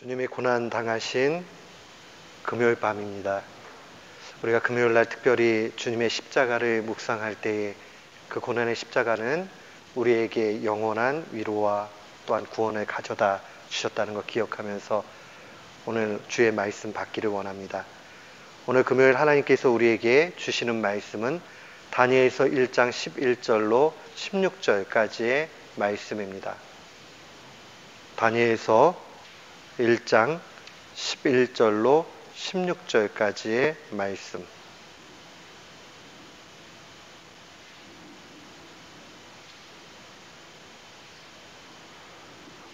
주님이 고난 당하신 금요일 밤입니다. 우리가 금요일 날 특별히 주님의 십자가를 묵상할 때에 그 고난의 십자가는 우리에게 영원한 위로와 또한 구원을 가져다 주셨다는 것 기억하면서 오늘 주의 말씀 받기를 원합니다. 오늘 금요일 하나님께서 우리에게 주시는 말씀은 다니엘서 1장 11절로 16절까지의 말씀입니다. 다니엘서 1장 11절로 16절까지의 말씀.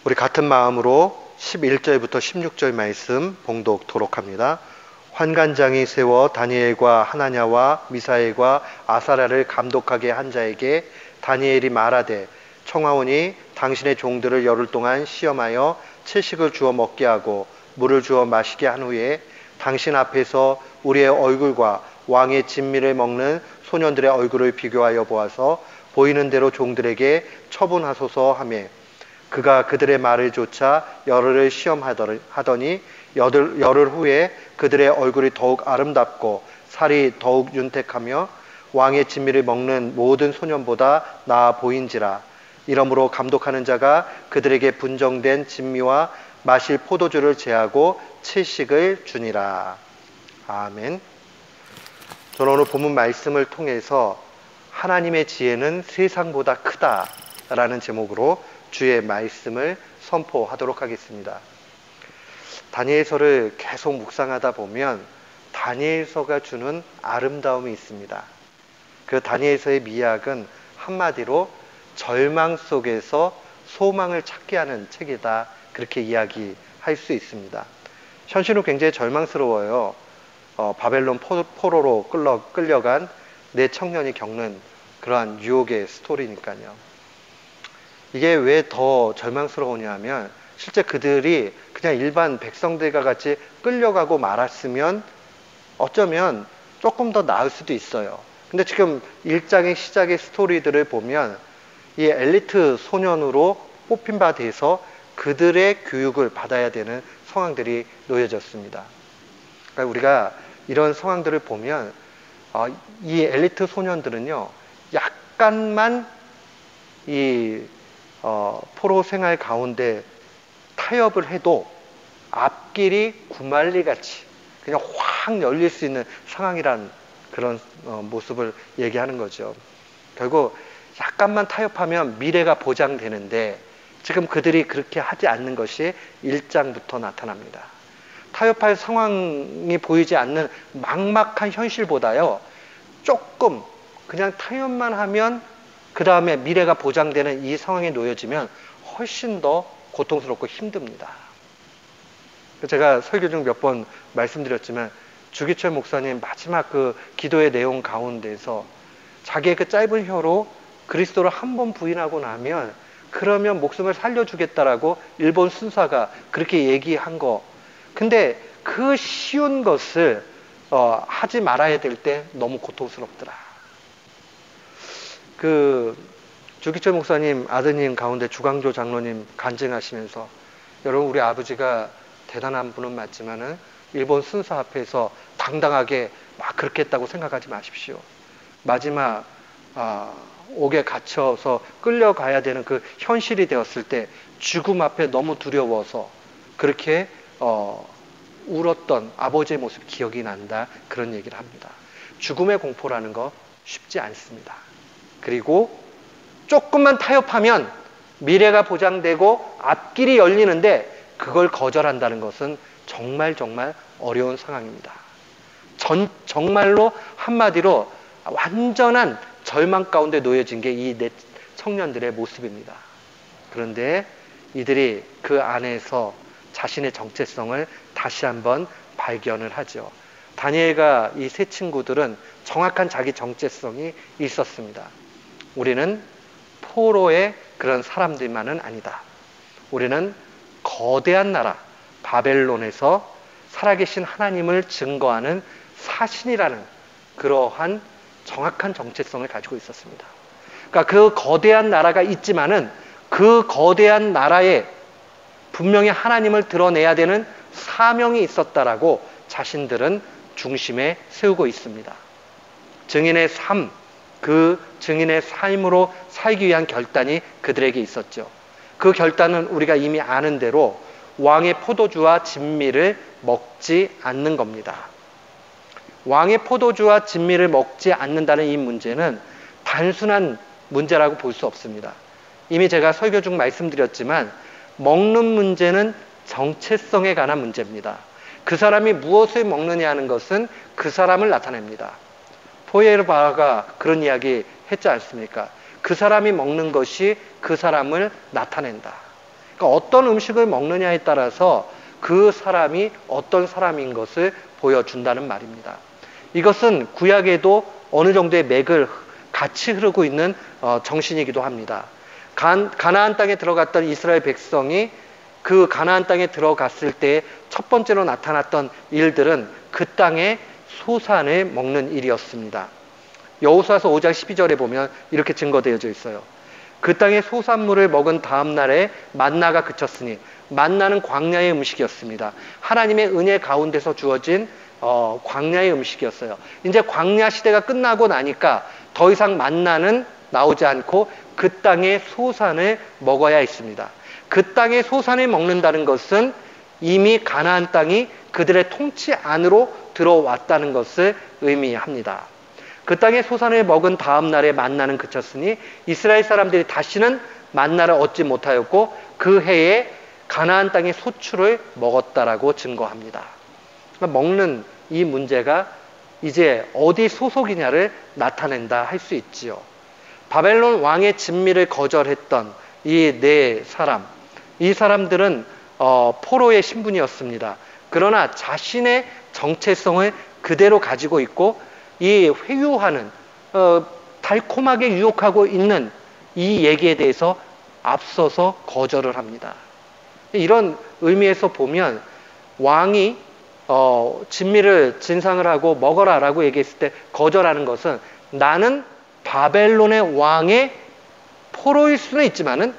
우리 같은 마음으로 11절부터 16절 말씀 봉독토록 합니다. 환관장이 세워 다니엘과 하나냐와 미사엘과 아사랴를 감독하게 한 자에게 다니엘이 말하되, 청하오니 당신의 종들을 열흘 동안 시험하여 채식을 주어 먹게 하고 물을 주어 마시게 한 후에 당신 앞에서 우리의 얼굴과 왕의 진미를 먹는 소년들의 얼굴을 비교하여 보아서 보이는 대로 종들에게 처분하소서 하매, 그가 그들의 말을 조차 열흘을 시험하더니 열흘 후에 그들의 얼굴이 더욱 아름답고 살이 더욱 윤택하며 왕의 진미를 먹는 모든 소년보다 나아 보인지라. 이러므로 감독하는 자가 그들에게 분정된 진미와 마실 포도주를 제하고 채식을 주니라. 아멘. 저는 오늘 본문 말씀을 통해서 하나님의 지혜는 세상보다 크다라는 제목으로 주의 말씀을 선포하도록 하겠습니다. 다니엘서를 계속 묵상하다 보면 다니엘서가 주는 아름다움이 있습니다. 그 다니엘서의 미학은 한마디로 절망 속에서 소망을 찾게 하는 책이다, 그렇게 이야기할 수 있습니다. 현실은 굉장히 절망스러워요. 바벨론 포로로 끌려간 네 청년이 겪는 그러한 유혹의 스토리니까요. 이게 왜 더 절망스러우냐 하면 실제 그들이 그냥 일반 백성들과 같이 끌려가고 말았으면 어쩌면 조금 더 나을 수도 있어요. 근데 지금 1장의 시작의 스토리들을 보면 이 엘리트 소년으로 뽑힌 바 돼서 그들의 교육을 받아야 되는 상황들이 놓여졌습니다. 그러니까 우리가 이런 상황들을 보면 이 엘리트 소년들은요, 약간만 이 포로 생활 가운데 타협을 해도 앞길이 구말리같이 그냥 확 열릴 수 있는 상황이란 그런 모습을 얘기하는 거죠. 결국 약간만 타협하면 미래가 보장되는데 지금 그들이 그렇게 하지 않는 것이 1장부터 나타납니다. 타협할 상황이 보이지 않는 막막한 현실보다요, 조금 그냥 타협만 하면 그 다음에 미래가 보장되는 이 상황에 놓여지면 훨씬 더 고통스럽고 힘듭니다. 제가 설교 중 몇 번 말씀드렸지만 주기철 목사님 마지막 그 기도의 내용 가운데서 자기의 그 짧은 혀로 그리스도를 한 번 부인하고 나면 그러면 목숨을 살려주겠다라고 일본 순사가 그렇게 얘기한 거. 근데 그 쉬운 것을 하지 말아야 될 때 너무 고통스럽더라. 그 주기철 목사님 아드님 가운데 주광조 장로님 간증하시면서, 여러분 우리 아버지가 대단한 분은 맞지만은 일본 순사 앞에서 당당하게 막 그렇게 했다고 생각하지 마십시오. 마지막 옥에 갇혀서 끌려가야 되는 그 현실이 되었을 때 죽음 앞에 너무 두려워서 그렇게 울었던 아버지의 모습 기억이 난다, 그런 얘기를 합니다. 죽음의 공포라는 거 쉽지 않습니다. 그리고 조금만 타협하면 미래가 보장되고 앞길이 열리는데 그걸 거절한다는 것은 정말 어려운 상황입니다. 정말로 한마디로 완전한 절망 가운데 놓여진 게 이 네 청년들의 모습입니다. 그런데 이들이 그 안에서 자신의 정체성을 다시 한번 발견을 하죠. 다니엘과 이 세 친구들은 정확한 자기 정체성이 있었습니다. 우리는 포로의 그런 사람들만은 아니다. 우리는 거대한 나라 바벨론에서 살아계신 하나님을 증거하는 사신이라는 그러한 정확한 정체성을 가지고 있었습니다. 그러니까 그 거대한 나라가 있지만은 그 거대한 나라의 분명히 하나님을 드러내야 되는 사명이 있었다라고 자신들은 중심에 세우고 있습니다. 증인의 삶, 그 증인의 삶으로 살기 위한 결단이 그들에게 있었죠. 그 결단은 우리가 이미 아는 대로 왕의 포도주와 진미를 먹지 않는 겁니다. 왕의 포도주와 진미를 먹지 않는다는 이 문제는 단순한 문제라고 볼 수 없습니다. 이미 제가 설교 중 말씀드렸지만 먹는 문제는 정체성에 관한 문제입니다. 그 사람이 무엇을 먹느냐 하는 것은 그 사람을 나타냅니다. 포에르바가 그런 이야기 했지 않습니까? 그 사람이 먹는 것이 그 사람을 나타낸다. 그러니까 어떤 음식을 먹느냐에 따라서 그 사람이 어떤 사람인 것을 보여준다는 말입니다. 이것은 구약에도 어느 정도의 맥을 같이 흐르고 있는 정신이기도 합니다. 가나안 땅에 들어갔던 이스라엘 백성이 그 가나안 땅에 들어갔을 때 첫 번째로 나타났던 일들은 그 땅의 소산을 먹는 일이었습니다. 여호수아서 5장 12절에 보면 이렇게 증거되어져 있어요. 그 땅의 소산물을 먹은 다음 날에 만나가 그쳤으니, 만나는 광야의 음식이었습니다. 하나님의 은혜 가운데서 주어진 광야의 음식이었어요. 이제 광야 시대가 끝나고 나니까 더 이상 만나는 나오지 않고 그 땅의 소산을 먹어야 했습니다. 그 땅의 소산을 먹는다는 것은 이미 가나안 땅이 그들의 통치 안으로 들어왔다는 것을 의미합니다. 그 땅의 소산을 먹은 다음 날에 만나는 그쳤으니 이스라엘 사람들이 다시는 만나를 얻지 못하였고 그 해에 가나안 땅의 소출을 먹었다라고 증거합니다. 그러니까 먹는 이 문제가 이제 어디 소속이냐를 나타낸다 할 수 있지요. 바벨론 왕의 진미를 거절했던 이 네 사람, 이 사람들은 포로의 신분이었습니다. 그러나 자신의 정체성을 그대로 가지고 있고 이 회유하는 달콤하게 유혹하고 있는 이 얘기에 대해서 앞서서 거절을 합니다. 이런 의미에서 보면 왕이 진미를 진상을 하고 먹어라라고 얘기했을 때 거절하는 것은 나는 바벨론의 왕의 포로일 수는 있지만은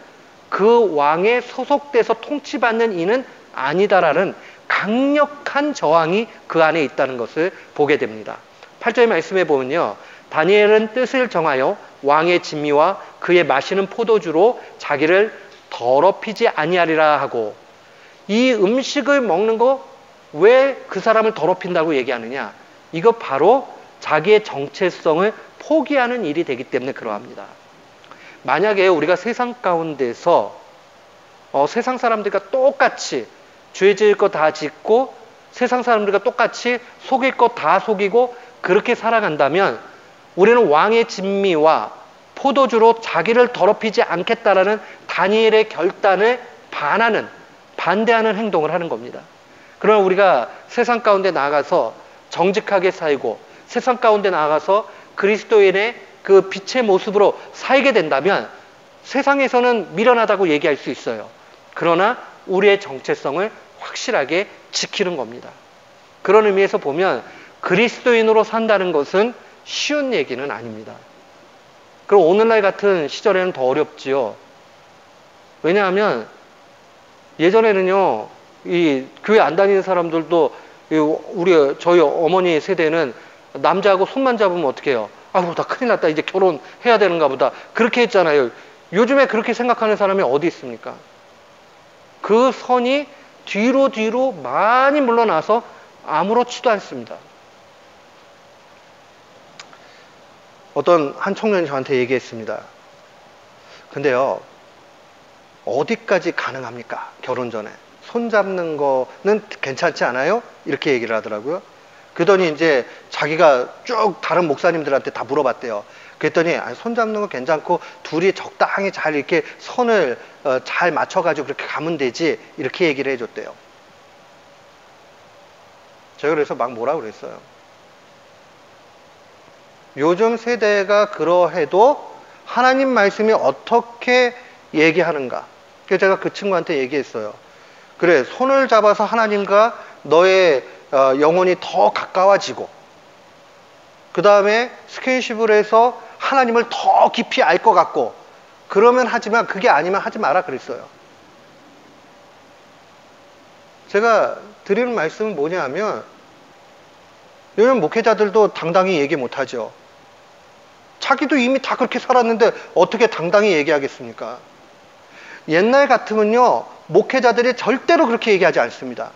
그 왕에 소속돼서 통치받는 이는 아니다라는 강력한 저항이 그 안에 있다는 것을 보게 됩니다. 8절 말씀에 보면요, 다니엘은 뜻을 정하여 왕의 진미와 그의 마시는 포도주로 자기를 더럽히지 아니하리라 하고, 이 음식을 먹는 거 왜 그 사람을 더럽힌다고 얘기하느냐? 이거 바로 자기의 정체성을 포기하는 일이 되기 때문에 그러합니다. 만약에 우리가 세상 가운데서 세상 사람들과 똑같이 죄 지을 거 다 짓고 세상 사람들과 똑같이 속일 거 다 속이고 그렇게 살아간다면 우리는 왕의 진미와 포도주로 자기를 더럽히지 않겠다라는 다니엘의 결단을 반대하는 행동을 하는 겁니다. 그러나 우리가 세상 가운데 나아가서 정직하게 살고 세상 가운데 나아가서 그리스도인의 그 빛의 모습으로 살게 된다면 세상에서는 미련하다고 얘기할 수 있어요. 그러나 우리의 정체성을 확실하게 지키는 겁니다. 그런 의미에서 보면 그리스도인으로 산다는 것은 쉬운 얘기는 아닙니다. 그럼 오늘날 같은 시절에는 더 어렵지요. 왜냐하면 예전에는요, 이 교회 안 다니는 사람들도 저희 어머니 세대는 남자하고 손만 잡으면 어떻게 해요? 아우, 나 큰일 났다. 이제 결혼해야 되는가 보다. 그렇게 했잖아요. 요즘에 그렇게 생각하는 사람이 어디 있습니까? 그 선이 뒤로 많이 물러나서 아무렇지도 않습니다. 어떤 한 청년이 저한테 얘기했습니다. 근데요, 어디까지 가능합니까? 결혼 전에. 손 잡는 거는 괜찮지 않아요? 이렇게 얘기를 하더라고요. 그러더니 이제 자기가 쭉 다른 목사님들한테 다 물어봤대요. 그랬더니 손 잡는 거 괜찮고 둘이 적당히 잘 이렇게 선을 잘 맞춰가지고 그렇게 가면 되지, 이렇게 얘기를 해줬대요. 제가 그래서 막 뭐라 그랬어요. 요즘 세대가 그러해도 하나님 말씀이 어떻게 얘기하는가. 그래서 제가 그 친구한테 얘기했어요. 그래, 손을 잡아서 하나님과 너의 영혼이 더 가까워지고 그 다음에 스킨십을 해서 하나님을 더 깊이 알 것 같고 그러면 하지만 그게 아니면 하지 마라 그랬어요. 제가 드리는 말씀은 뭐냐면, 요즘 목회자들도 당당히 얘기 못하죠. 자기도 이미 다 그렇게 살았는데 어떻게 당당히 얘기하겠습니까? 옛날 같으면요, 목회자들이 절대로 그렇게 얘기하지 않습니다.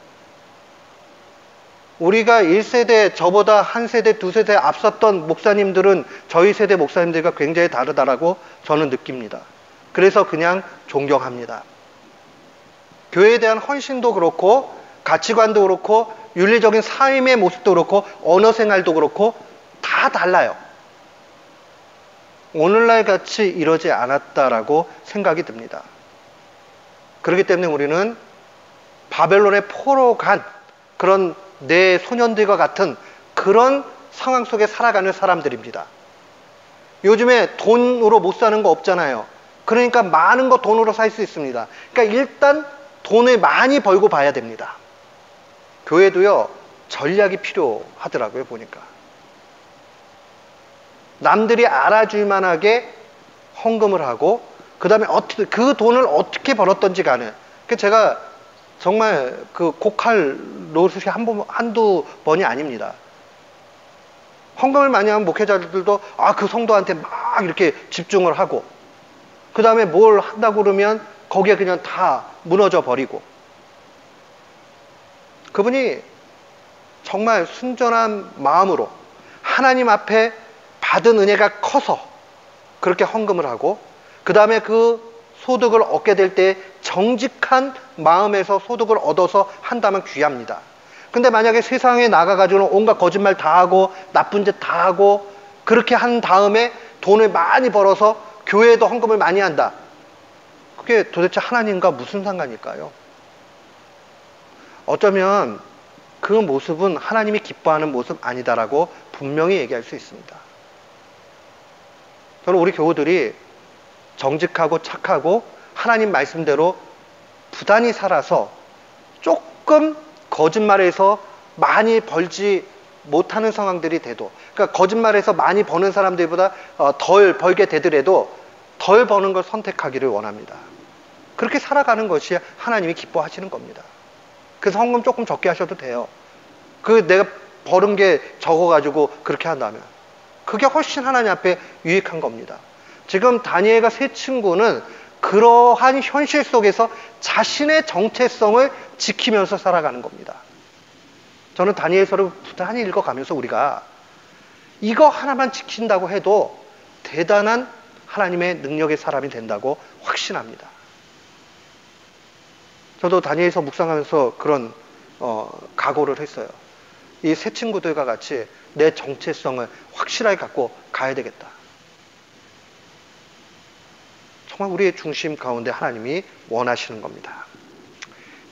우리가 1세대, 저보다 한 세대, 두 세대 앞섰던 목사님들은 저희 세대 목사님들과 굉장히 다르다라고 저는 느낍니다. 그래서 그냥 존경합니다. 교회에 대한 헌신도 그렇고, 가치관도 그렇고, 윤리적인 삶의 모습도 그렇고, 언어 생활도 그렇고, 다 달라요. 오늘날 같이 이러지 않았다라고 생각이 듭니다. 그렇기 때문에 우리는 바벨론의 포로 간 그런 내 소년들과 같은 그런 상황 속에 살아가는 사람들입니다. 요즘에 돈으로 못 사는 거 없잖아요. 그러니까 많은 거 돈으로 살 수 있습니다. 그러니까 일단 돈을 많이 벌고 봐야 됩니다. 교회도요, 전략이 필요하더라고요, 보니까. 남들이 알아줄 만하게 헌금을 하고, 그 다음에 그 돈을 어떻게 벌었던지 간에, 제가 정말 그 곡할 노릇이 한두 번이 아닙니다. 헌금을 많이 하면 목회자들도 그 성도한테 막 이렇게 집중을 하고, 그 다음에 뭘 한다고 그러면 거기에 그냥 다 무너져 버리고, 그분이 정말 순전한 마음으로 하나님 앞에 받은 은혜가 커서 그렇게 헌금을 하고, 그 다음에 그 소득을 얻게 될 때 정직한 마음에서 소득을 얻어서 한다면 귀합니다. 근데 만약에 세상에 나가가지고는 온갖 거짓말 다 하고 나쁜 짓 다 하고 그렇게 한 다음에 돈을 많이 벌어서 교회에도 헌금을 많이 한다. 그게 도대체 하나님과 무슨 상관일까요? 어쩌면 그 모습은 하나님이 기뻐하는 모습 아니다라고 분명히 얘기할 수 있습니다. 저는 우리 교우들이 정직하고 착하고 하나님 말씀대로 부단히 살아서 조금 거짓말해서 많이 벌지 못하는 상황들이 돼도, 그러니까 거짓말해서 많이 버는 사람들보다 덜 벌게 되더라도 덜 버는 걸 선택하기를 원합니다. 그렇게 살아가는 것이 하나님이 기뻐하시는 겁니다. 그래서 헌금 조금 적게 하셔도 돼요. 내가 버는 게 적어가지고 그렇게 한다면 그게 훨씬 하나님 앞에 유익한 겁니다. 지금 다니엘과 세 친구는 그러한 현실 속에서 자신의 정체성을 지키면서 살아가는 겁니다. 저는 다니엘서를 부단히 읽어가면서 우리가 이거 하나만 지킨다고 해도 대단한 하나님의 능력의 사람이 된다고 확신합니다. 저도 다니엘서 묵상하면서 그런 각오를 했어요. 이 세 친구들과 같이 내 정체성을 확실하게 갖고 가야 되겠다. 정말 우리의 중심 가운데 하나님이 원하시는 겁니다.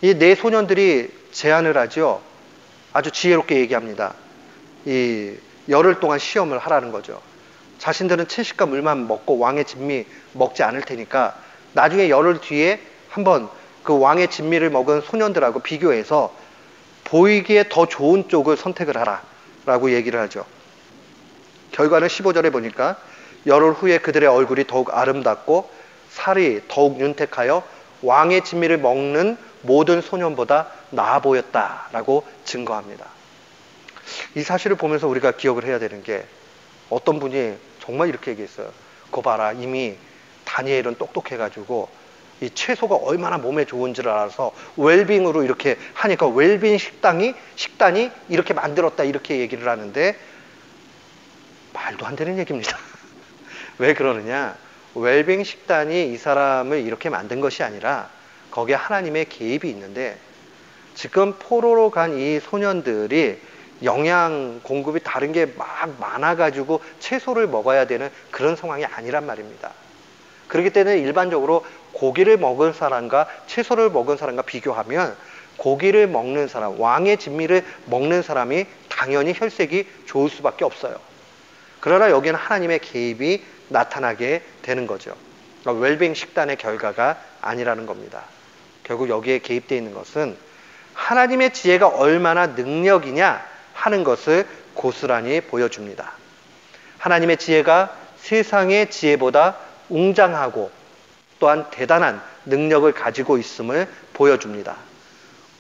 이 네 소년들이 제안을 하죠. 아주 지혜롭게 얘기합니다. 이 열흘 동안 시험을 하라는 거죠. 자신들은 채식과 물만 먹고 왕의 진미 먹지 않을 테니까 나중에 열흘 뒤에 한번 그 왕의 진미를 먹은 소년들하고 비교해서 보이기에 더 좋은 쪽을 선택을 하라 라고 얘기를 하죠. 결과는 15절에 보니까 열흘 후에 그들의 얼굴이 더욱 아름답고 살이 더욱 윤택하여 왕의 진미를 먹는 모든 소년보다 나아 보였다라고 증거합니다. 이 사실을 보면서 우리가 기억을 해야 되는 게, 어떤 분이 정말 이렇게 얘기했어요. 그거 봐라, 이미 다니엘은 똑똑해가지고 이 채소가 얼마나 몸에 좋은지를 알아서 웰빙으로 이렇게 하니까 웰빙 식단이 이렇게 만들었다, 이렇게 얘기를 하는데 말도 안 되는 얘기입니다. 왜 그러느냐? 웰빙 식단이 이 사람을 이렇게 만든 것이 아니라 거기에 하나님의 개입이 있는데, 지금 포로로 간 이 소년들이 영양 공급이 다른 게 막 많아가지고 채소를 먹어야 되는 그런 상황이 아니란 말입니다. 그렇기 때문에 일반적으로 고기를 먹은 사람과 채소를 먹은 사람과 비교하면 고기를 먹는 사람, 왕의 진미를 먹는 사람이 당연히 혈색이 좋을 수밖에 없어요. 그러나 여기는 하나님의 개입이 나타나게 되는 거죠. 그러니까 웰빙 식단의 결과가 아니라는 겁니다. 결국 여기에 개입되어 있는 것은 하나님의 지혜가 얼마나 능력이냐 하는 것을 고스란히 보여줍니다. 하나님의 지혜가 세상의 지혜보다 웅장하고 또한 대단한 능력을 가지고 있음을 보여줍니다.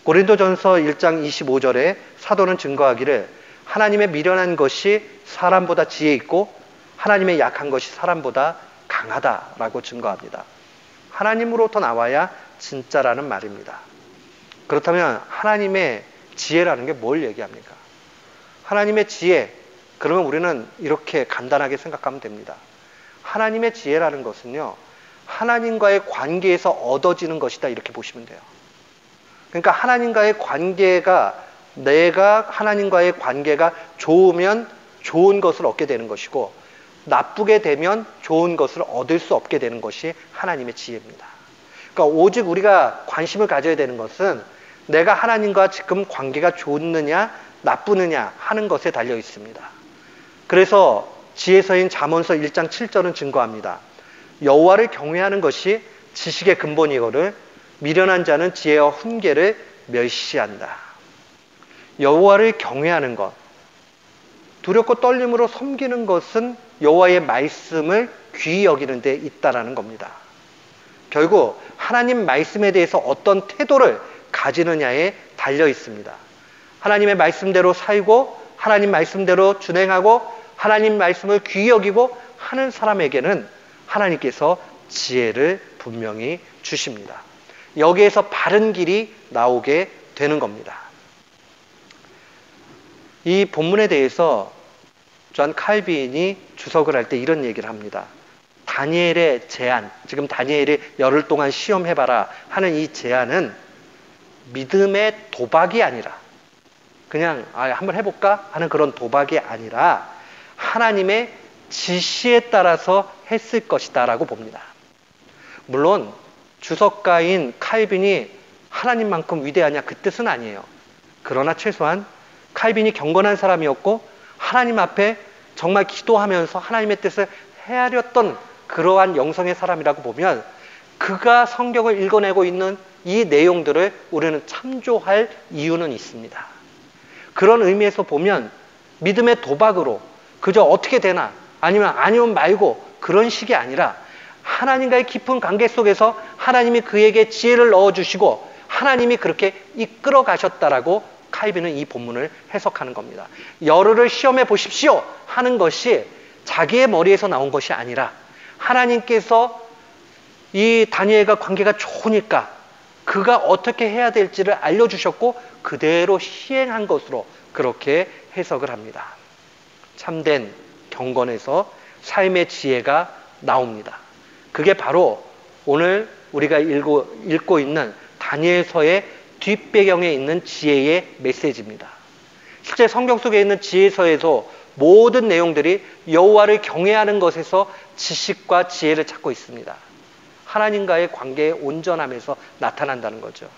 고린도전서 1장 25절에 사도는 증거하기를 하나님의 미련한 것이 사람보다 지혜 있고 하나님의 약한 것이 사람보다 강하다라고 증거합니다. 하나님으로부터 나와야 진짜라는 말입니다. 그렇다면 하나님의 지혜라는 게 뭘 얘기합니까? 하나님의 지혜, 그러면 우리는 이렇게 간단하게 생각하면 됩니다. 하나님의 지혜라는 것은요, 하나님과의 관계에서 얻어지는 것이다, 이렇게 보시면 돼요. 그러니까 하나님과의 관계가, 내가 하나님과의 관계가 좋으면 좋은 것을 얻게 되는 것이고, 나쁘게 되면 좋은 것을 얻을 수 없게 되는 것이 하나님의 지혜입니다. 그러니까 오직 우리가 관심을 가져야 되는 것은 내가 하나님과 지금 관계가 좋느냐 나쁘느냐 하는 것에 달려 있습니다. 그래서 지혜서인 잠언서 1장 7절은 증거합니다. 여호와를 경외하는 것이 지식의 근본이거늘 미련한 자는 지혜와 훈계를 멸시한다. 여호와를 경외하는 것, 두렵고 떨림으로 섬기는 것은 여호와의 말씀을 귀히 여기는 데 있다라는 겁니다. 결국 하나님 말씀에 대해서 어떤 태도를 가지느냐에 달려 있습니다. 하나님의 말씀대로 살고 하나님 말씀대로 준행하고 하나님 말씀을 귀히 여기고 하는 사람에게는 하나님께서 지혜를 분명히 주십니다. 여기에서 바른 길이 나오게 되는 겁니다. 이 본문에 대해서 존 칼빈이 주석을 할 때 이런 얘기를 합니다. 다니엘의 제안, 지금 다니엘이 열흘 동안 시험해봐라 하는 이 제안은 믿음의 도박이 아니라 그냥 한번 해볼까 하는 그런 도박이 아니라 하나님의 지시에 따라서 했을 것이다 라고 봅니다. 물론 주석가인 칼빈이 하나님만큼 위대하냐 그 뜻은 아니에요. 그러나 최소한 칼빈이 경건한 사람이었고 하나님 앞에 정말 기도하면서 하나님의 뜻을 헤아렸던 그러한 영성의 사람이라고 보면 그가 성경을 읽어내고 있는 이 내용들을 우리는 참조할 이유는 있습니다. 그런 의미에서 보면 믿음의 도박으로 그저 어떻게 되나 아니면 말고 그런 식이 아니라 하나님과의 깊은 관계 속에서 하나님이 그에게 지혜를 넣어주시고 하나님이 그렇게 이끌어 가셨다라고 칼빈은 이 본문을 해석하는 겁니다. 열흘을 시험해 보십시오 하는 것이 자기의 머리에서 나온 것이 아니라 하나님께서 이 다니엘과 관계가 좋으니까 그가 어떻게 해야 될지를 알려주셨고 그대로 시행한 것으로 그렇게 해석을 합니다. 참된 경건에서 삶의 지혜가 나옵니다. 그게 바로 오늘 우리가 읽고 있는 다니엘서의 뒷배경에 있는 지혜의 메시지입니다. 실제 성경 속에 있는 지혜서에서 모든 내용들이 여호와를 경외하는 것에서 지식과 지혜를 찾고 있습니다. 하나님과의 관계의 온전함에서 나타난다는 거죠.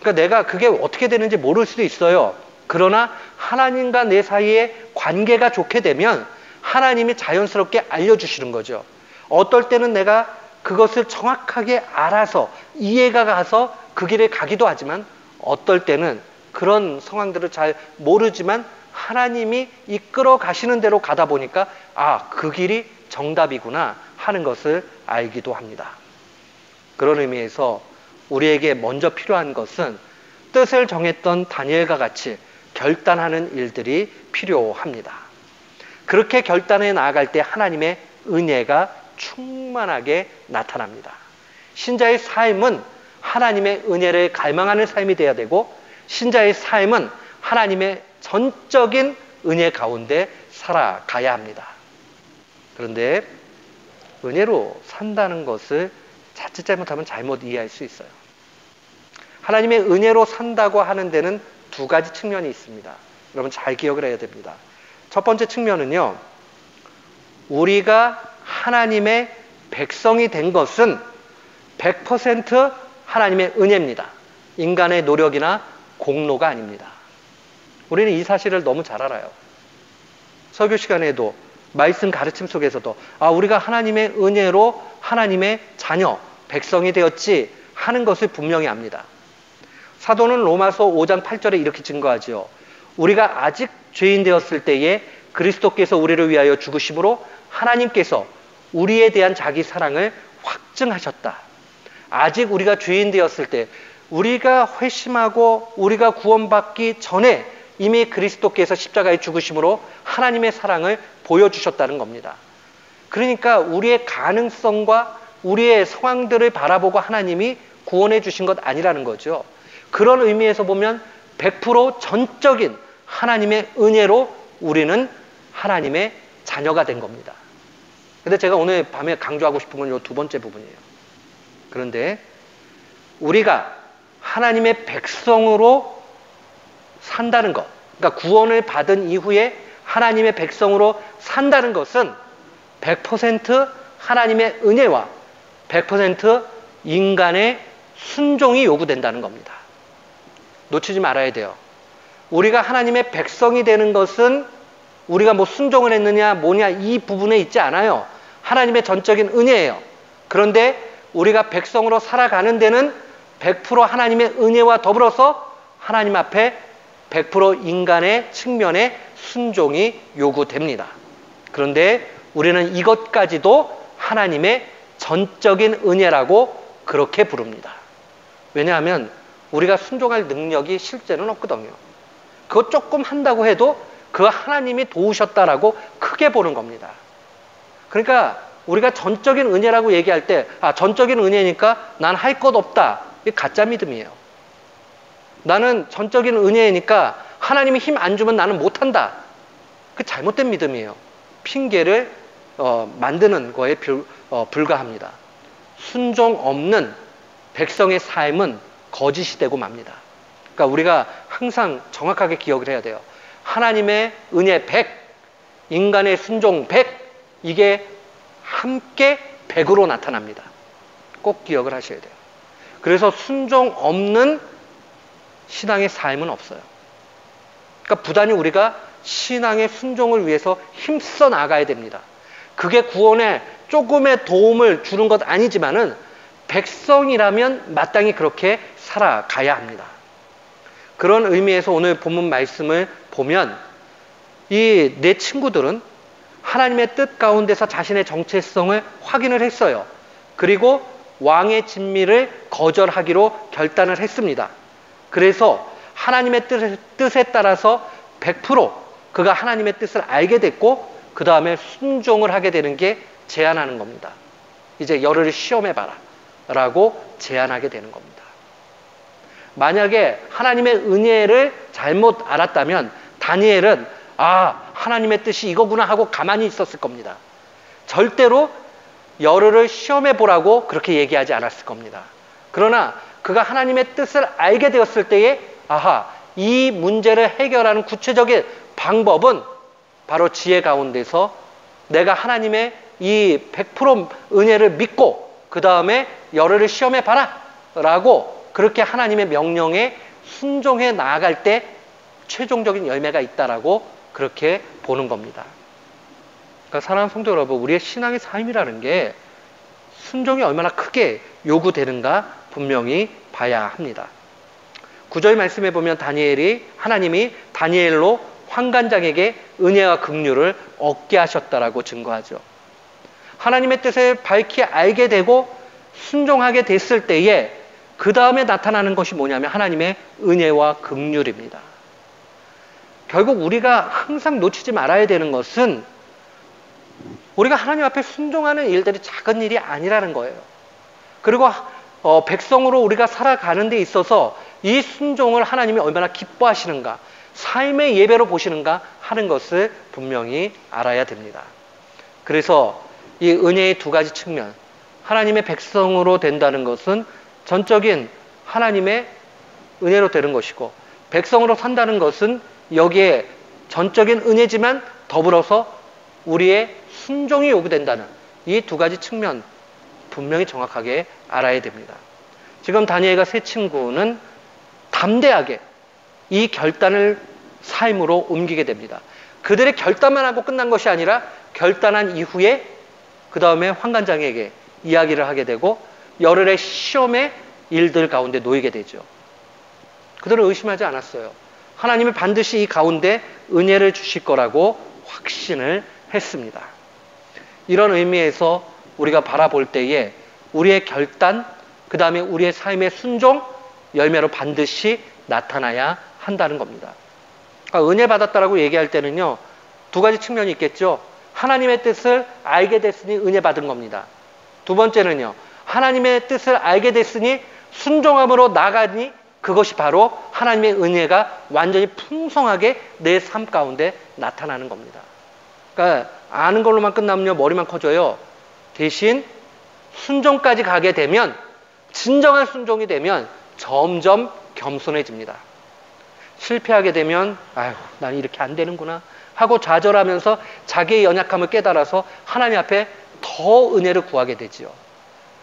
그러니까 내가 그게 어떻게 되는지 모를 수도 있어요. 그러나 하나님과 내 사이에 관계가 좋게 되면 하나님이 자연스럽게 알려주시는 거죠. 어떨 때는 내가 그것을 정확하게 알아서 이해가 가서 그 길에 가기도 하지만 어떨 때는 그런 상황들을 잘 모르지만 하나님이 이끌어 가시는 대로 가다 보니까 그 길이 정답이구나 하는 것을 알기도 합니다. 그런 의미에서 우리에게 먼저 필요한 것은 뜻을 정했던 다니엘과 같이 결단하는 일들이 필요합니다. 그렇게 결단해 나아갈 때 하나님의 은혜가 충만하게 나타납니다. 신자의 삶은 하나님의 은혜를 갈망하는 삶이 되어야 되고 신자의 삶은 하나님의 전적인 은혜 가운데 살아가야 합니다. 그런데 은혜로 산다는 것을 자칫 잘못하면 잘못 이해할 수 있어요. 하나님의 은혜로 산다고 하는 데는 두 가지 측면이 있습니다. 여러분 잘 기억을 해야 됩니다. 첫 번째 측면은요, 우리가 하나님의 백성이 된 것은 100% 하나님의 은혜입니다. 인간의 노력이나 공로가 아닙니다. 우리는 이 사실을 너무 잘 알아요. 설교 시간에도 말씀 가르침 속에서도 우리가 하나님의 은혜로 하나님의 자녀, 백성이 되었지 하는 것을 분명히 압니다. 사도는 로마서 5장 8절에 이렇게 증거하지요. 우리가 아직 죄인 되었을 때에 그리스도께서 우리를 위하여 죽으심으로 하나님께서 우리에 대한 자기 사랑을 확증하셨다. 아직 우리가 죄인 되었을 때 우리가 회심하고 우리가 구원받기 전에 이미 그리스도께서 십자가의 죽으심으로 하나님의 사랑을 보여주셨다는 겁니다. 그러니까 우리의 가능성과 우리의 상황들을 바라보고 하나님이 구원해 주신 것 아니라는 거죠. 그런 의미에서 보면 100% 전적인 하나님의 은혜로 우리는 하나님의 자녀가 된 겁니다. 근데 제가 오늘 밤에 강조하고 싶은 건 이 두 번째 부분이에요. 그런데 우리가 하나님의 백성으로 산다는 것, 그러니까 구원을 받은 이후에 하나님의 백성으로 산다는 것은 100% 하나님의 은혜와 100% 인간의 순종이 요구된다는 겁니다. 놓치지 말아야 돼요. 우리가 하나님의 백성이 되는 것은 우리가 뭐 순종을 했느냐 뭐냐 이 부분에 있지 않아요. 하나님의 전적인 은혜예요. 그런데 우리가 백성으로 살아가는 데는 100% 하나님의 은혜와 더불어서 하나님 앞에 100% 인간의 측면에 순종이 요구됩니다. 그런데 우리는 이것까지도 하나님의 전적인 은혜라고 그렇게 부릅니다. 왜냐하면 우리가 순종할 능력이 실제는 없거든요. 그거 조금 한다고 해도 그 하나님이 도우셨다라고 크게 보는 겁니다. 그러니까 우리가 전적인 은혜라고 얘기할 때 전적인 은혜니까 난 할 것 없다. 이게 가짜 믿음이에요. 나는 전적인 은혜니까 하나님이 힘 안 주면 나는 못한다. 그 잘못된 믿음이에요. 핑계를 만드는 거에 불과합니다. 순종 없는 백성의 삶은 거짓이 되고 맙니다. 그러니까 우리가 항상 정확하게 기억을 해야 돼요. 하나님의 은혜 100, 인간의 순종 100, 이게 함께 100으로 나타납니다. 꼭 기억을 하셔야 돼요. 그래서 순종 없는 신앙의 삶은 없어요. 그러니까 부단히 우리가 신앙의 순종을 위해서 힘써 나가야 됩니다. 그게 구원에 조금의 도움을 주는 것 아니지만은 백성이라면 마땅히 그렇게 살아가야 합니다. 그런 의미에서 오늘 본문 말씀을 보면 이 내 친구들은 하나님의 뜻 가운데서 자신의 정체성을 확인을 했어요. 그리고 왕의 진미를 거절하기로 결단을 했습니다. 그래서 하나님의 뜻에 따라서 100% 그가 하나님의 뜻을 알게 됐고 그 다음에 순종을 하게 되는 게 제안하는 겁니다. 이제 열흘을 시험해봐라 라고 제안하게 되는 겁니다. 만약에 하나님의 은혜를 잘못 알았다면 다니엘은 하나님의 뜻이 이거구나 하고 가만히 있었을 겁니다. 절대로 열흘을 시험해보라고 그렇게 얘기하지 않았을 겁니다. 그러나 그가 하나님의 뜻을 알게 되었을 때에 이 문제를 해결하는 구체적인 방법은 바로 지혜 가운데서 내가 하나님의 이 100% 은혜를 믿고 그 다음에 열흘을 시험해봐라 라고 그렇게 하나님의 명령에 순종해 나아갈 때 최종적인 열매가 있다라고 그렇게 보는 겁니다. 그러니까 사랑하는 성도 여러분, 우리의 신앙의 삶이라는 게 순종이 얼마나 크게 요구되는가 분명히 봐야 합니다. 9절 말씀에 보면 하나님이 다니엘로 환관장에게 은혜와 긍휼을 얻게 하셨다라고 증거하죠. 하나님의 뜻을 밝히 알게 되고 순종하게 됐을 때에 그 다음에 나타나는 것이 뭐냐면 하나님의 은혜와 긍휼입니다. 결국 우리가 항상 놓치지 말아야 되는 것은 우리가 하나님 앞에 순종하는 일들이 작은 일이 아니라는 거예요. 그리고 백성으로 우리가 살아가는 데 있어서 이 순종을 하나님이 얼마나 기뻐하시는가, 삶의 예배로 보시는가 하는 것을 분명히 알아야 됩니다. 그래서 이 은혜의 두 가지 측면, 하나님의 백성으로 된다는 것은 전적인 하나님의 은혜로 되는 것이고, 백성으로 산다는 것은 여기에 전적인 은혜지만 더불어서 우리의 순종이 요구된다는 이 두 가지 측면 분명히 정확하게 알아야 됩니다. 지금 다니엘과 세 친구는 담대하게 이 결단을 삶으로 옮기게 됩니다. 그들의 결단만 하고 끝난 것이 아니라 결단한 이후에 그 다음에 환관장에게 이야기를 하게 되고 열흘의 시험의 일들 가운데 놓이게 되죠. 그들은 의심하지 않았어요. 하나님이 반드시 이 가운데 은혜를 주실 거라고 확신을 했습니다. 이런 의미에서 우리가 바라볼 때에 우리의 결단, 그 다음에 우리의 삶의 순종, 열매로 반드시 나타나야 한다는 겁니다. 그러니까 은혜 받았다라고 얘기할 때는요, 두 가지 측면이 있겠죠. 하나님의 뜻을 알게 됐으니 은혜 받은 겁니다. 두 번째는요, 하나님의 뜻을 알게 됐으니 순종함으로 나가니 그것이 바로 하나님의 은혜가 완전히 풍성하게 내 삶 가운데 나타나는 겁니다. 그러니까 아는 걸로만 끝나면요, 머리만 커져요. 대신 순종까지 가게 되면, 진정한 순종이 되면 점점 겸손해집니다. 실패하게 되면 아휴, 난 이렇게 안 되는구나 하고 좌절하면서 자기의 연약함을 깨달아서 하나님 앞에 더 은혜를 구하게 되지요.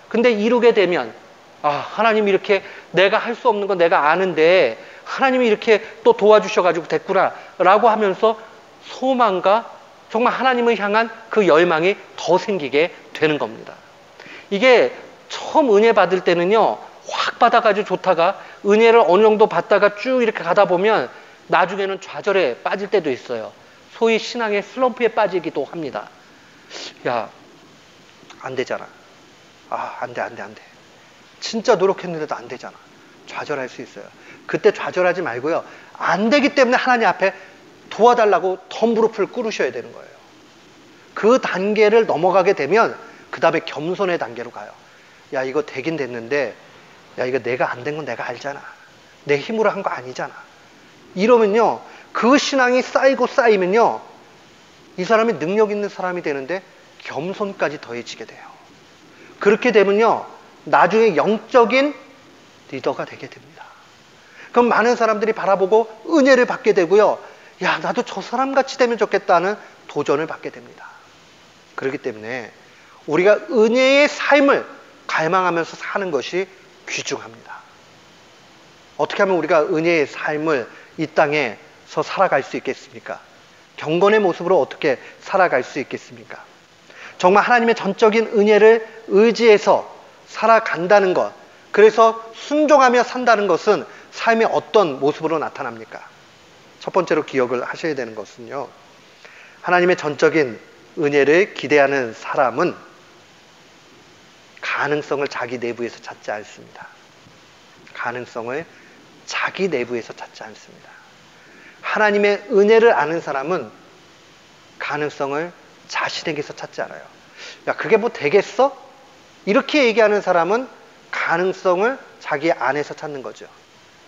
근데 이루게 되면 하나님이 이렇게 내가 할 수 없는 건 내가 아는데 하나님이 이렇게 또 도와주셔가지고 됐구나 라고 하면서 소망과 정말 하나님을 향한 그 열망이 더 생기게 되는 겁니다. 이게 처음 은혜 받을 때는요, 확 받아가지고 좋다가 은혜를 어느 정도 받다가 쭉 이렇게 가다 보면 나중에는 좌절에 빠질 때도 있어요. 소위 신앙의 슬럼프에 빠지기도 합니다. 야, 안 되잖아. 안 돼. 진짜 노력했는데도 안 되잖아. 좌절할 수 있어요. 그때 좌절하지 말고요, 안 되기 때문에 하나님 앞에 도와달라고 더 무릎을 꿇으셔야 되는 거예요. 그 단계를 넘어가게 되면 그 다음에 겸손의 단계로 가요. 야, 이거 되긴 됐는데 야, 이거 내가 안 된 건 내가 알잖아. 내 힘으로 한 거 아니잖아. 이러면요, 그 신앙이 쌓이고 쌓이면요, 이 사람이 능력 있는 사람이 되는데 겸손까지 더해지게 돼요. 그렇게 되면요, 나중에 영적인 리더가 되게 됩니다. 그럼 많은 사람들이 바라보고 은혜를 받게 되고요, 야, 나도 저 사람 같이 되면 좋겠다는 도전을 받게 됩니다. 그렇기 때문에 우리가 은혜의 삶을 갈망하면서 사는 것이 귀중합니다. 어떻게 하면 우리가 은혜의 삶을 이 땅에서 살아갈 수 있겠습니까? 경건의 모습으로 어떻게 살아갈 수 있겠습니까? 정말 하나님의 전적인 은혜를 의지해서 살아간다는 것, 그래서 순종하며 산다는 것은 삶의 어떤 모습으로 나타납니까? 첫 번째로 기억을 하셔야 되는 것은요, 하나님의 전적인 은혜를 기대하는 사람은 가능성을 자기 내부에서 찾지 않습니다. 가능성을 자기 내부에서 찾지 않습니다. 하나님의 은혜를 아는 사람은 가능성을 자신에게서 찾지 않아요. 야, 그게 뭐 되겠어? 이렇게 얘기하는 사람은 가능성을 자기 안에서 찾는 거죠.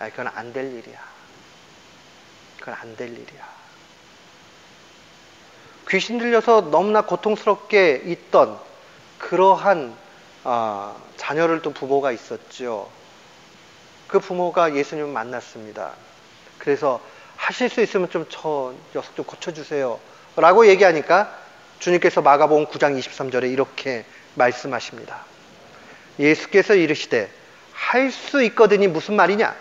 야, 그건 안 될 일이야. 그건 안 될 일이야. 귀신 들려서 너무나 고통스럽게 있던 그러한 자녀를 둔 부모가 있었죠. 그 부모가 예수님을 만났습니다. 그래서 하실 수 있으면 좀 저 녀석 좀 고쳐주세요 라고 얘기하니까 주님께서 마가복음 9장 23절에 이렇게 말씀하십니다. 예수께서 이르시되 할 수 있거든이 무슨 말이냐?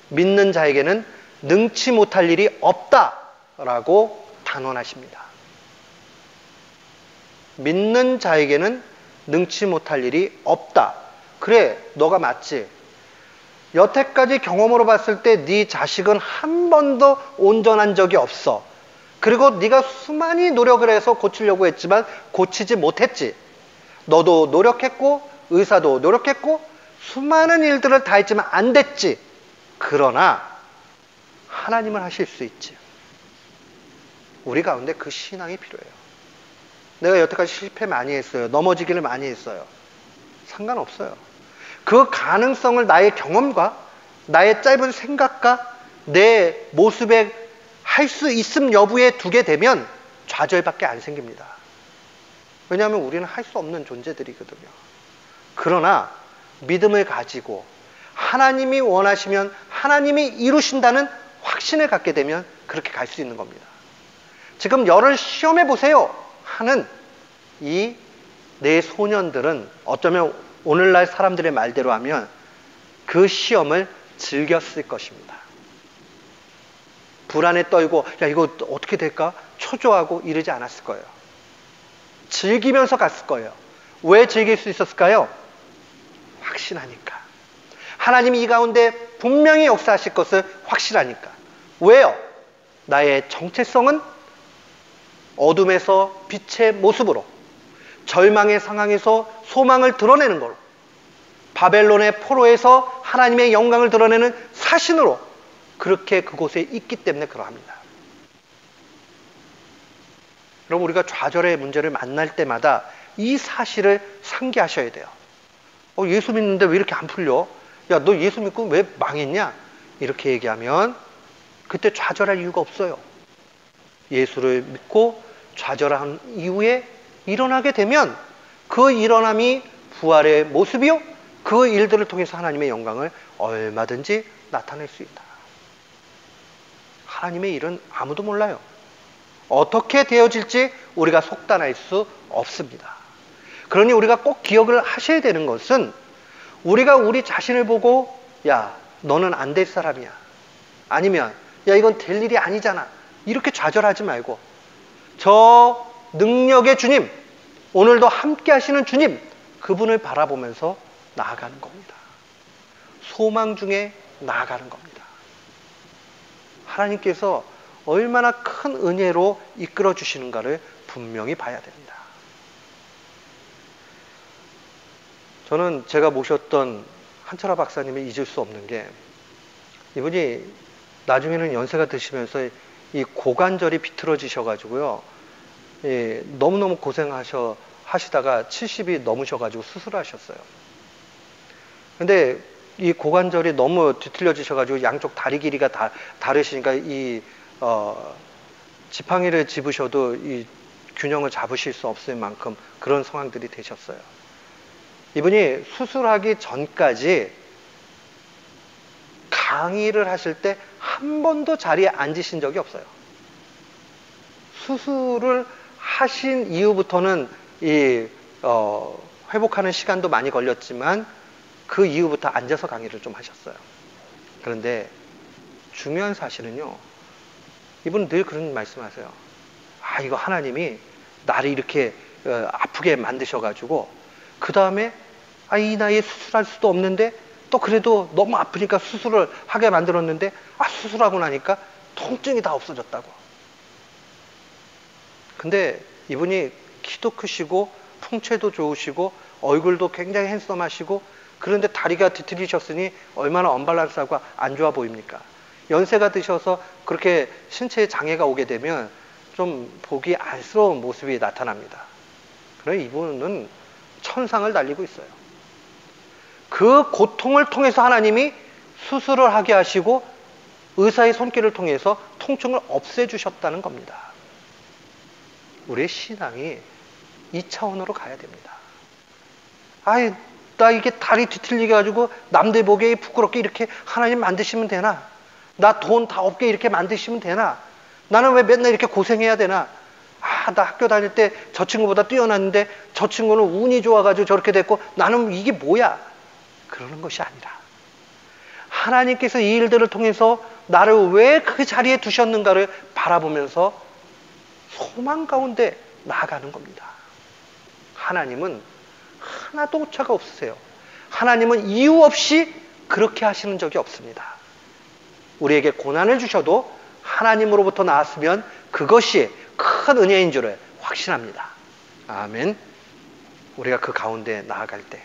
믿는 자에게는 능치 못할 일이 없다 라고 단언하십니다. 믿는 자에게는 능치 못할 일이 없다. 그래, 너가 맞지. 여태까지 경험으로 봤을 때 네 자식은 한 번도 온전한 적이 없어. 그리고 네가 수많이 노력을 해서 고치려고 했지만 고치지 못했지. 너도 노력했고 의사도 노력했고 수많은 일들을 다 했지만 안 됐지. 그러나 하나님은 하실 수 있지. 우리 가운데 그 신앙이 필요해요. 내가 여태까지 실패 많이 했어요. 넘어지기를 많이 했어요. 상관없어요. 그 가능성을 나의 경험과 나의 짧은 생각과 내 모습에 할 수 있음 여부에 두게 되면 좌절밖에 안 생깁니다. 왜냐하면 우리는 할 수 없는 존재들이거든요. 그러나 믿음을 가지고 하나님이 원하시면 하나님이 이루신다는 확신을 갖게 되면 그렇게 갈 수 있는 겁니다. 지금 열을 시험해 보세요 하는 이 내 소년들은 어쩌면 오늘날 사람들의 말대로 하면 그 시험을 즐겼을 것입니다. 불안에 떨고 야, 이거 어떻게 될까? 초조하고 이러지 않았을 거예요. 즐기면서 갔을 거예요. 왜 즐길 수 있었을까요? 확신하니까. 하나님이 이 가운데 분명히 역사하실 것을 확실하니까. 왜요? 나의 정체성은 어둠에서 빛의 모습으로, 절망의 상황에서 소망을 드러내는 걸로, 바벨론의 포로에서 하나님의 영광을 드러내는 사신으로 그렇게 그곳에 있기 때문에 그러합니다. 여러분, 우리가 좌절의 문제를 만날 때마다 이 사실을 상기하셔야 돼요. 예수 믿는데 왜 이렇게 안 풀려? 야, 너 예수 믿고 왜 망했냐? 이렇게 얘기하면 그때 좌절할 이유가 없어요. 예수를 믿고 좌절한 이후에 일어나게 되면 그 일어남이 부활의 모습이요, 그 일들을 통해서 하나님의 영광을 얼마든지 나타낼 수 있다. 하나님의 일은 아무도 몰라요. 어떻게 되어질지 우리가 속단할 수 없습니다. 그러니 우리가 꼭 기억을 하셔야 되는 것은, 우리가 우리 자신을 보고 야, 너는 안 될 사람이야, 아니면 야, 이건 될 일이 아니잖아, 이렇게 좌절하지 말고 저 능력의 주님, 오늘도 함께 하시는 주님, 그분을 바라보면서 나아가는 겁니다. 소망 중에 나아가는 겁니다. 하나님께서 얼마나 큰 은혜로 이끌어 주시는가를 분명히 봐야 됩니다. 저는 제가 모셨던 한철아 박사님을 잊을 수 없는 게, 이분이 나중에는 연세가 드시면서 이 고관절이 비틀어지셔가지고요, 너무너무 하시다가 70이 넘으셔가지고 수술하셨어요. 근데 이 고관절이 너무 뒤틀려지셔가지고 양쪽 다리 길이가 다르시니까 지팡이를 집으셔도 이 균형을 잡으실 수 없을 만큼 그런 상황들이 되셨어요. 이분이 수술하기 전까지 강의를 하실 때 한 번도 자리에 앉으신 적이 없어요. 수술을 하신 이후부터는 회복하는 시간도 많이 걸렸지만 그 이후부터 앉아서 강의를 좀 하셨어요. 그런데 중요한 사실은요, 이분은 늘 그런 말씀하세요. 이거 하나님이 나를 이렇게 아프게 만드셔가지고 그 다음에 이 나이에 수술할 수도 없는데 또 그래도 너무 아프니까 수술을 하게 만들었는데 수술하고 나니까 통증이 다 없어졌다고. 근데 이분이 키도 크시고 풍채도 좋으시고 얼굴도 굉장히 핸섬하시고, 그런데 다리가 뒤틀리셨으니 얼마나 언밸런스하고 안 좋아 보입니까? 연세가 드셔서 그렇게 신체에 장애가 오게 되면 좀 보기 안쓰러운 모습이 나타납니다. 그러나 이분은 천상을 달리고 있어요. 그 고통을 통해서 하나님이 수술을 하게 하시고 의사의 손길을 통해서 통증을 없애주셨다는 겁니다. 우리의 신앙이 이 차원으로 가야 됩니다. 나 이게 다리 뒤틀리게 가지고 남들 보기에 부끄럽게 이렇게 하나님 만드시면 되나? 나 돈 다 없게 이렇게 만드시면 되나? 나는 왜 맨날 이렇게 고생해야 되나? 나 학교 다닐 때 저 친구보다 뛰어났는데 저 친구는 운이 좋아가지고 저렇게 됐고 나는 이게 뭐야? 그러는 것이 아니라, 하나님께서 이 일들을 통해서 나를 왜 그 자리에 두셨는가를 바라보면서 소망 가운데 나아가는 겁니다. 하나님은 하나도 오차가 없으세요. 하나님은 이유 없이 그렇게 하시는 적이 없습니다. 우리에게 고난을 주셔도 하나님으로부터 나왔으면 그것이 큰 은혜인 줄을 확신합니다. 아멘. 우리가 그 가운데 나아갈 때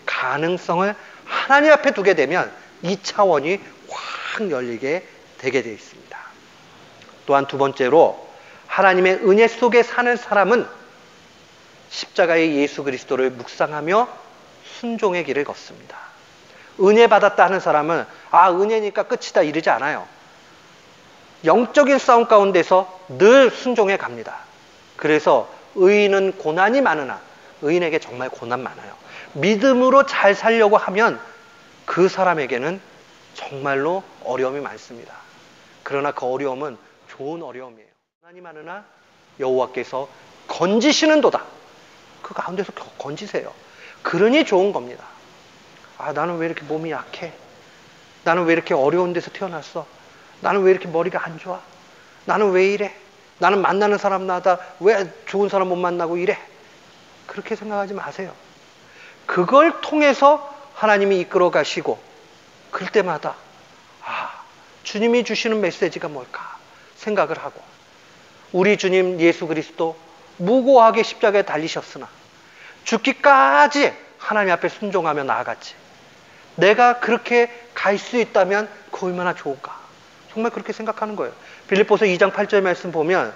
가능성을 하나님 앞에 두게 되면 이 차원이 확 열리게 되게 되어 있습니다. 또한 두 번째로, 하나님의 은혜 속에 사는 사람은 십자가의 예수 그리스도를 묵상하며 순종의 길을 걷습니다. 은혜 받았다 하는 사람은 은혜니까 끝이다 이러지 않아요. 영적인 싸움 가운데서 늘 순종해 갑니다. 그래서 의인은 고난이 많으나, 의인에게 정말 고난 많아요. 믿음으로 잘 살려고 하면 그 사람에게는 정말로 어려움이 많습니다. 그러나 그 어려움은 좋은 어려움이에요. 고난이 많으나 여호와께서 건지시는도다. 그 가운데서 건지세요. 그러니 좋은 겁니다. 나는 왜 이렇게 몸이 약해? 나는 왜 이렇게 어려운 데서 태어났어? 나는 왜 이렇게 머리가 안 좋아? 나는 왜 이래? 나는 만나는 사람마다 왜 좋은 사람 못 만나고 이래? 그렇게 생각하지 마세요. 그걸 통해서 하나님이 이끌어 가시고, 그럴 때마다 주님이 주시는 메시지가 뭘까 생각을 하고, 우리 주님 예수 그리스도 무고하게 십자가에 달리셨으나 죽기까지 하나님 앞에 순종하며 나아갔지. 내가 그렇게 갈 수 있다면 그 얼마나 좋을까. 정말 그렇게 생각하는 거예요. 빌립보서 2장 8절 말씀 보면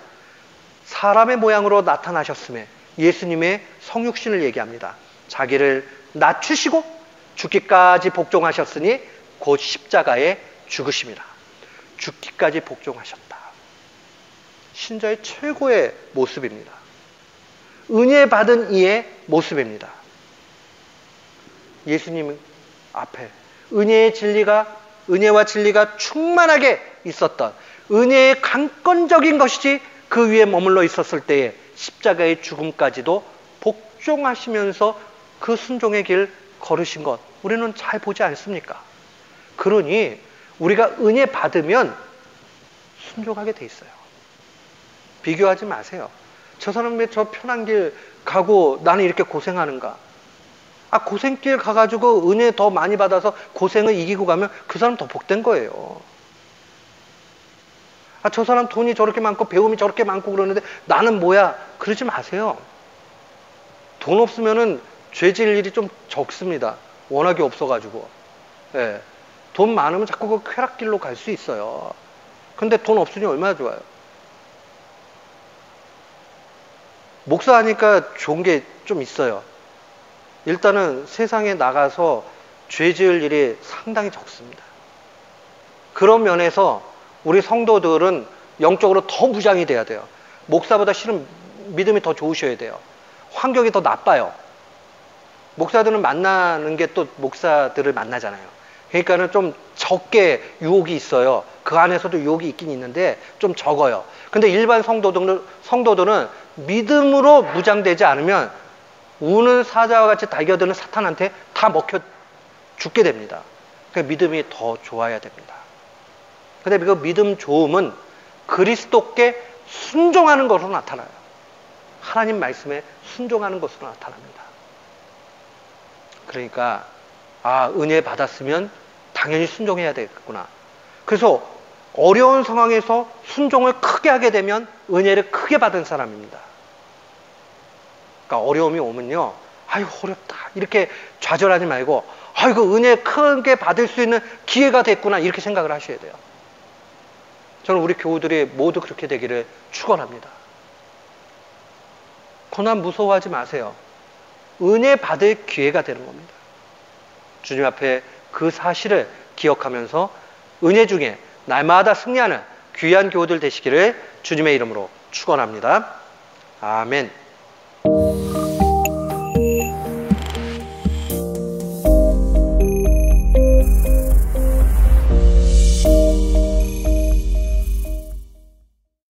사람의 모양으로 나타나셨음에 예수님의 성육신을 얘기합니다. 자기를 낮추시고 죽기까지 복종하셨으니 곧 십자가에 죽으심이라. 죽기까지 복종하셨다. 신자의 최고의 모습입니다. 은혜 받은 이의 모습입니다. 예수님 앞에 은혜와 진리가 충만하게 있었던 은혜의 강권적인 것이지 그 위에 머물러 있었을 때에 십자가의 죽음까지도 복종하시면서 그 순종의 길 걸으신 것 우리는 잘 보지 않습니까? 그러니 우리가 은혜 받으면 순종하게 돼 있어요. 비교하지 마세요. 저 사람 왜 저 편한 길 가고 나는 이렇게 고생하는가? 고생길 가가지고 은혜 더 많이 받아서 고생을 이기고 가면 그 사람 더 복된 거예요. 저 사람 돈이 저렇게 많고 배움이 저렇게 많고 그러는데 나는 뭐야? 그러지 마세요. 돈 없으면은 죄 지을 일이 좀 적습니다. 워낙에 없어가지고. 예. 돈 많으면 자꾸 그 쾌락길로 갈 수 있어요. 근데 돈 없으니 얼마나 좋아요. 목사하니까 좋은 게 좀 있어요. 일단은 세상에 나가서 죄 지을 일이 상당히 적습니다. 그런 면에서 우리 성도들은 영적으로 더 무장이 돼야 돼요. 목사보다 실은 믿음이 더 좋으셔야 돼요. 환경이 더 나빠요. 목사들은 만나는 게 또 목사들을 만나잖아요. 그러니까는 좀 적게 유혹이 있어요. 그 안에서도 유혹이 있긴 있는데 좀 적어요. 근데 일반 성도들은 믿음으로 무장되지 않으면 우는 사자와 같이 달겨드는 사탄한테 다 먹혀 죽게 됩니다. 그러니까 믿음이 더 좋아야 됩니다. 근데 그 믿음 좋음은 그리스도께 순종하는 것으로 나타나요. 하나님 말씀에 순종하는 것으로 나타납니다. 그러니까 은혜 받았으면 당연히 순종해야 되겠구나. 그래서 어려운 상황에서 순종을 크게 하게 되면 은혜를 크게 받은 사람입니다. 그러니까 어려움이 오면요, 아유 어렵다 이렇게 좌절하지 말고 아이고 은혜 크게 받을 수 있는 기회가 됐구나 이렇게 생각을 하셔야 돼요. 저는 우리 교우들이 모두 그렇게 되기를 축원합니다. 고난 무서워하지 마세요. 은혜 받을 기회가 되는 겁니다. 주님 앞에 그 사실을 기억하면서 은혜 중에 날마다 승리하는 귀한 교우들 되시기를 주님의 이름으로 축원합니다. 아멘.